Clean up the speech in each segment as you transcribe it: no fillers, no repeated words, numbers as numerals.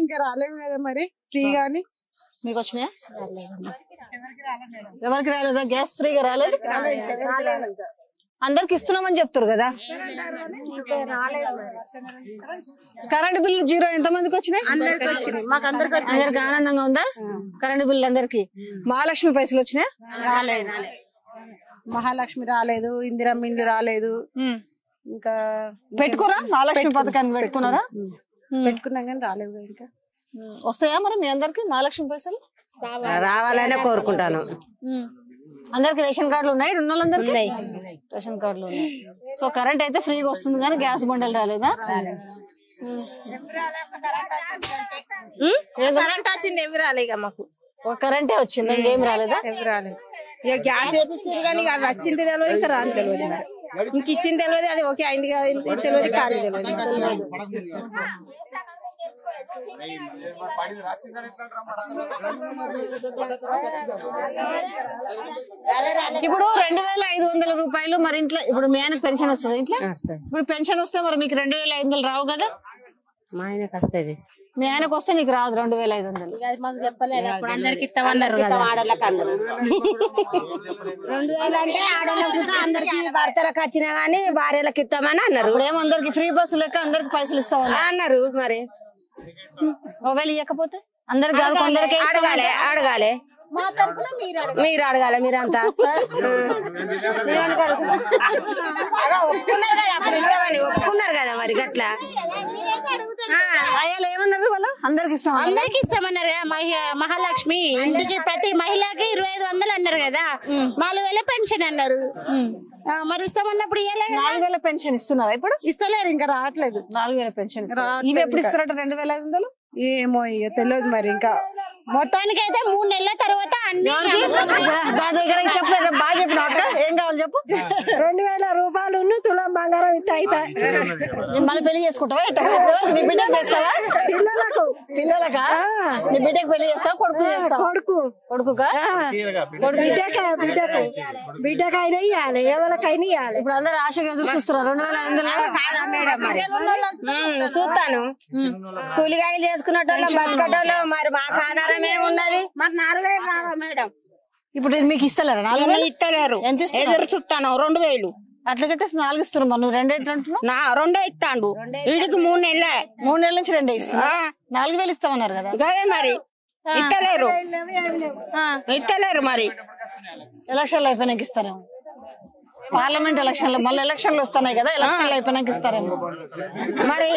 ఇంకా రాలేము కదా మరి ఫ్రీ గాని. మీకు వచ్చినాయా? ఎవరికి రాలేదా? గ్యాస్ ఫ్రీగా రాలేదు. అందరికి ఇస్తున్నామని చెప్తారు కదా. కరెంట్ బిల్లు జీరో ఎంత మందికి వచ్చినాయి? అందరికి ఆనందంగా ఉందా కరెంట్ బిల్లు అందరికి? మహాలక్ష్మి పైసలు వచ్చినాయా? రాలేదు. మహాలక్ష్మి రాలేదు, ఇందిరమ్మ ఇండ్లు రాలేదు. ఇంకా పెట్టుకురా మహాలక్ష్మి పథకాన్ని పెట్టుకున్నారా? పెట్టుకున్నాం కానీ రాలేవు. ఇంకా వస్తాయా మరి మీ అందరికి మహాలక్ష్మి పైసలు? రావాలనే కోరుకుంటాను. అందరికి రేషన్ కార్డులు ఉన్నాయి? ఉన్న వాళ్ళందరికీ రేషన్ కార్డులు ఉన్నాయి. సో కరెంట్ అయితే ఫ్రీగా వస్తుంది కానీ గ్యాస్ బండలు రాలేదా? కరెంట్ వచ్చింది ఎవరు రాలేగా మాకు. ఒక కరెంటే వచ్చింది, ఇంకేం రాలేదా? ఎవరు రాలేదు. ఇక గ్యాస్ వేపించారు కానీ ఇక అవి వచ్చింది తెలియదు, ఇంకా రాని తెలియదు. ఇంక ఇచ్చింది తెలియదు, అది ఓకే అయింది తెలియదు, కానీ తెలియదు. ఇప్పుడు 2500 రూపాయలు మరి ఇంట్లో. ఇప్పుడు మీ ఆయనకు పెన్షన్ వస్తుంది ఇంట్లో? ఇప్పుడు పెన్షన్ వస్తే మరి మీకు 2500 రావు కదా? మా ఆయనకు వస్తుంది. మీ ఆయనకు వస్తే నీకు రాదు 2500. చెప్పలేదు అప్పుడు అందరికి ఇస్తామన్నారు కదా. 2000 అంటే ఆడవాళ్ళకు అందరికి భర్తలకు వచ్చినా గానీ భార్యలకు ఇస్తామని అన్నారు. ఇప్పుడు ఏమో అందరికి ఫ్రీ బస్సు లెక్క అందరికి పైసలు ఇస్తామని అన్నారు. మరి ఒకవేళ ఇవ్వకపోతే అందరికి కాదు కొందరికి అడగాలి. అడగాలి, మీరు అడగాలి. మీరంతా ఒప్పుకున్నారు కదా, అప్పుడు ఇస్తామని ఒప్పుకున్నారు కదా. మరి గట్లా అయ్యాలు ఏమన్నారు వాళ్ళు? అందరికి ఇస్తాం, అందరికి ఇస్తామన్నారు. మహాలక్ష్మి ఇంటికి ప్రతి మహిళకి 2500 అన్నారు కదా. 4000 పెన్షన్ అన్నారు. మరి ఇస్తామన్నప్పుడు 4000 పెన్షన్ ఇస్తున్నారా? ఇప్పుడు ఇస్తలేరు, ఇంకా రావట్లేదు. 4000 పెన్షన్ ఇవి ఎప్పుడు ఇస్తారట? 2500 ఏమో ఇక తెలియదు మరి. ఇంకా మొత్తానికి అయితే 3 నెలల తర్వాత దాని దగ్గర చెప్పలేదు. బాగా చెప్పిన అక్క, ఏం కావాలి చెప్పు. 2000 రూపాయలు తులం బంగారం ఇస్తే అయిపోయి. మళ్ళీ పెళ్లి చేసుకుంటావా? నీ బిడ్డకు చేస్తావా? పిల్లలకా? నీ బిడ్డకు పెళ్లి చేస్తావా? కొడుకు చేస్తావా? కొడుకుకా? బిడ్డకైనా ఇవ్వాలి, ఎవరికైనా ఇవ్వాలి. ఇప్పుడు అందరు ఆశగా ఎదురు చూస్తున్నారు 2500. చూస్తాను. కూలిగాయలు చేసుకున్నట్టు బతకటోళ్ళు మరి మాకు ఆధారం ఏమున్నది? మరి 4000 రావా మేడం? ఇప్పుడు మీకు ఇస్తలేరా? 4000 ఇస్తలేరు. ఎంత ఎదురు చూస్తాను. 2000 అట్లా కట్టేసి 4 ఇస్తున్నారు. మరి నువ్వు 2 అంటున్నావు? 2 ఇస్తాడు. వీడికి 3 నెలలే. 3 నెలల నుంచి 2 ఇస్తున్నా. 4000 ఇస్తామన్నారు కదా. గదే మరి ఇస్తలేరు. ఇస్తలేరు. మరి ఎలక్షన్లు అయిపోయినాక ఇస్తారేమో. పార్లమెంట్ ఎలక్షన్లు మళ్ళీ ఎలక్షన్లు వస్తున్నాయి కదా, ఎలక్షన్లు అయిపోయినాక ఇస్తారేమో. మరి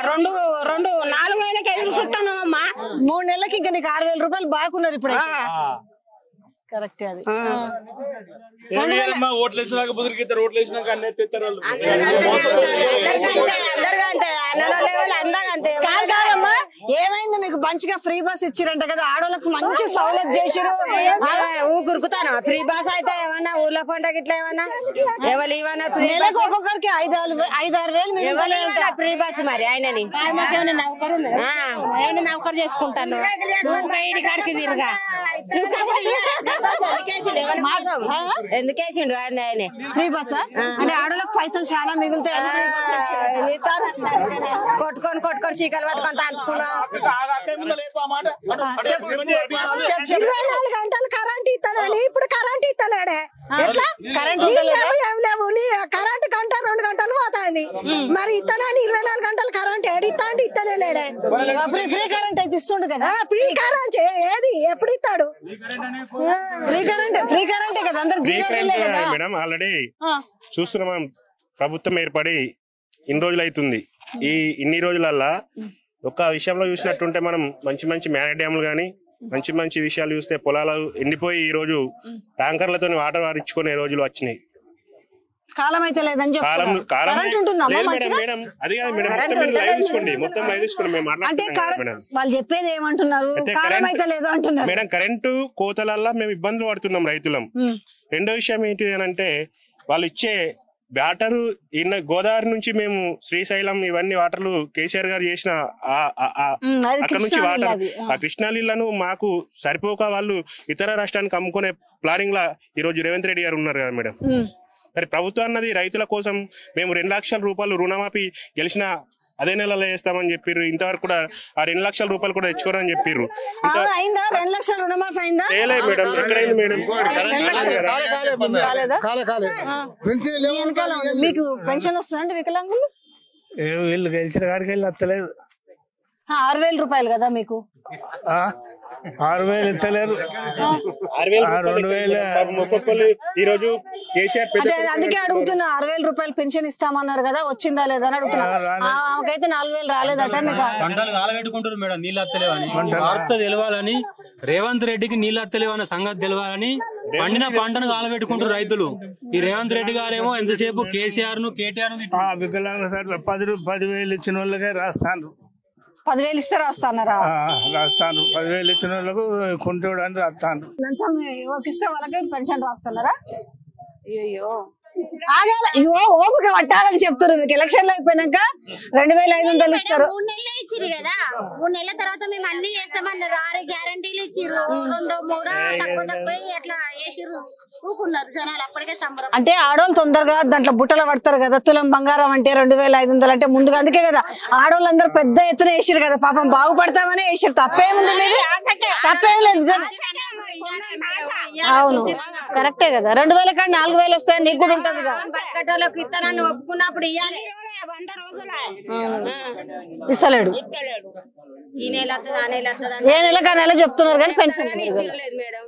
4,000కి ఎదురు చూస్తాను అమ్మా. 3 నెలలకి ఇంకా నీకు 6000 రూపాయలు బాగున్నారు ఇప్పుడు. కరెక్ట్. అది కాదమ్మా, ఏమైంది మీకు? మంచిగా ఫ్రీ బస్ ఇచ్చిరంట కదా, ఆడోళ్ళకి మంచి సౌలభ్యం చేసిరు. ఊరుకుతాను. ఫ్రీ బస్ అయితే ఏమన్నా ఊర్లో పంటకి ఇట్లా ఏమన్నా ఎవరు ఇవ్వనా? నెలకు ఒక్కొక్కరికి 5-6 వేలు ఫ్రీ బస్. మరి ఆయనని నౌకరు చేసుకుంటాను. ఎందుకేసిండు ఆయన? ఫ్రీ బస్ అంటే ఆడోళ్ళకి పైసలు చాలా మిగులుతాయి. కొట్టుకొని చీకలు పట్టుకొని తంచుకున్నా. 24 గంటలు కరెంట్ ఇస్తానని ఇప్పుడు కరెంట్ ఇస్తలేడే. కరెంట్ లేవు. కరెంట్ గంట 2 గంటలు పోతాంది. మరి ఇస్తానని 24 గంటలు కరెంట్ ఏడిస్తాండి? ఇస్తనే లేడే. ఫ్రీ కరెంట్ అయితే ఇస్తుండు కదా. ఫ్రీ కరెంట్ ఏది ఎప్పుడు ఇస్తాడు? ఫ్రీ కరెంటే కదా. అందరు మేడం ఆల్రెడీ చూస్తున్నాం. ప్రభుత్వం ఏర్పడి ఇన్ని రోజులు అవుతుంది. ఇన్ని రోజులల్లా ఒక విషయంలో చూసినట్టుంటే మనం మంచి మ్యాన్ డ్యాములు గానీ మంచి విషయాలు చూస్తే పొలాలు ఎండిపోయి ఈ రోజు ట్యాంకర్లతో వాటర్ వారించుకునే రోజులు వచ్చినాయి. కాలం అయితే లేదని వాళ్ళు చెప్పేది ఏమంటున్నారు? కాలం అయితే లేదు అంటున్నారు మేడం. కరెంటు కోతలల్లా మేము ఇబ్బందులు పడుతున్నాం రైతులం. రెండో విషయం ఏంటి అంటే వాళ్ళు ఇచ్చే బ్యాటరు గోదావరి నుంచి మేము శ్రీశైలం ఇవన్నీ వాటర్లు కేసీఆర్ గారు చేసిన అక్కడ నుంచి వాటర్ ఆ కృష్ణా నీళ్లను మాకు సరిపోక వాళ్ళు ఇతర రాష్ట్రానికి అమ్ముకునే ప్లానింగ్ లా ఈ రోజు రేవంత్ రెడ్డి గారు ఉన్నారు కదా మేడం. మరి ప్రభుత్వం అన్నది రైతుల కోసం మేము 2 లక్షల రూపాయలు రుణమాఫీ గెలిచిన అదే నెలలో వేస్తామని చెప్పిర్రు. ఇంతవరకు కూడా ఆ 2 లక్షల రూపాయలు కూడా తెచ్చుకోరని చెప్పిర్రు. అయిందా 2 లక్షల రుణమాఫీ అయిందా? మేడం ఎక్కడైంది మేడం? మీకు పెన్షన్ వస్తుందండి వికలాంగులు? వీళ్ళు గెలిచిన కాడికి వెళ్ళి వస్తలేదు. 6,000 రూపాయలు కదా మీకు? 6,000 ఇస్తలేరు. 2,000 ఒక్కొక్కరు ఈ రోజు కేసీఆర్ అందుకే అడుగుతున్నా, 6,000 రూపాయలు పెన్షన్ ఇస్తామన్నారు కదా, వచ్చిందా లేదా అని అడుగుతున్నా. ఆమెకైతే 4,000 రాలేదట. మీకు పంటలు కాలబెట్టుకుంటారు మేడం, నీళ్ళు వస్తలేవని. వార్త తెలవాలని, రేవంత్ రెడ్డికి నీళ్ళు వస్తలేవన్న సంగతి తెలవాలని పండిన పంటను కాలబెట్టుకుంటారు రైతులు. ఈ రేవంత్ రెడ్డి గారేమో ఎంతసేపు కేసీఆర్ ను కేటీఆర్ వికలాంగుల సార్ 10,000 ఇచ్చిన వాళ్ళకే రాస్తాను. 10,000 ఇస్తే రాస్తారా? రాస్తాను. 10,000 ఇచ్చిన వాళ్ళకు కుంటోడు అని రాస్తాను. లంచం ఎవరికి ఇస్తే వాళ్ళకి పెన్షన్ రాస్తున్నారా? అయ్యో ఓపిక పట్టాలని చెప్తారు. మీకు ఎలక్షన్లు అయిపోయినాక 2,500 ఇస్తారు. 3 నెలలు ఇచ్చిరు కదా, 3 నెలల తర్వాత మేము అన్ని చేస్తామన్నారు. 6 గ్యారంటీలు ఇచ్చిర్రు, 2 3 తక్కువ అట్లా వేసిర్రు. ఊకున్నారు జనాలు. అప్పటికే సంబరం. అంటే ఆడవాళ్ళు తొందరగా దాంట్లో బుట్టలు పడతారు కదా. తులం బంగారం అంటే 2,500 అంటే ముందుగా, అందుకే కదా ఆడవాళ్ళందరూ పెద్ద ఎత్తున వేసిరు కదా. పాపం బాగుపడతామని వేసిరు. తప్పేముంది మీది? తప్పేం లేదు. అవును కరెక్టే కదా. 2,000 కాడ 4,000 వస్తాయని నీకు కూడా ఉంటది కదా. ఇస్తానని ఒప్పుకున్నప్పుడు ఇవ్వాలి. ఇస్తలేడు. ఈ నెల వస్తుంది, ఆ నెల వస్తుంది, ఏ నెల కా నెల చెప్తున్నారు కానీ పెన్షన్ ఇచ్చలేదు మేడం.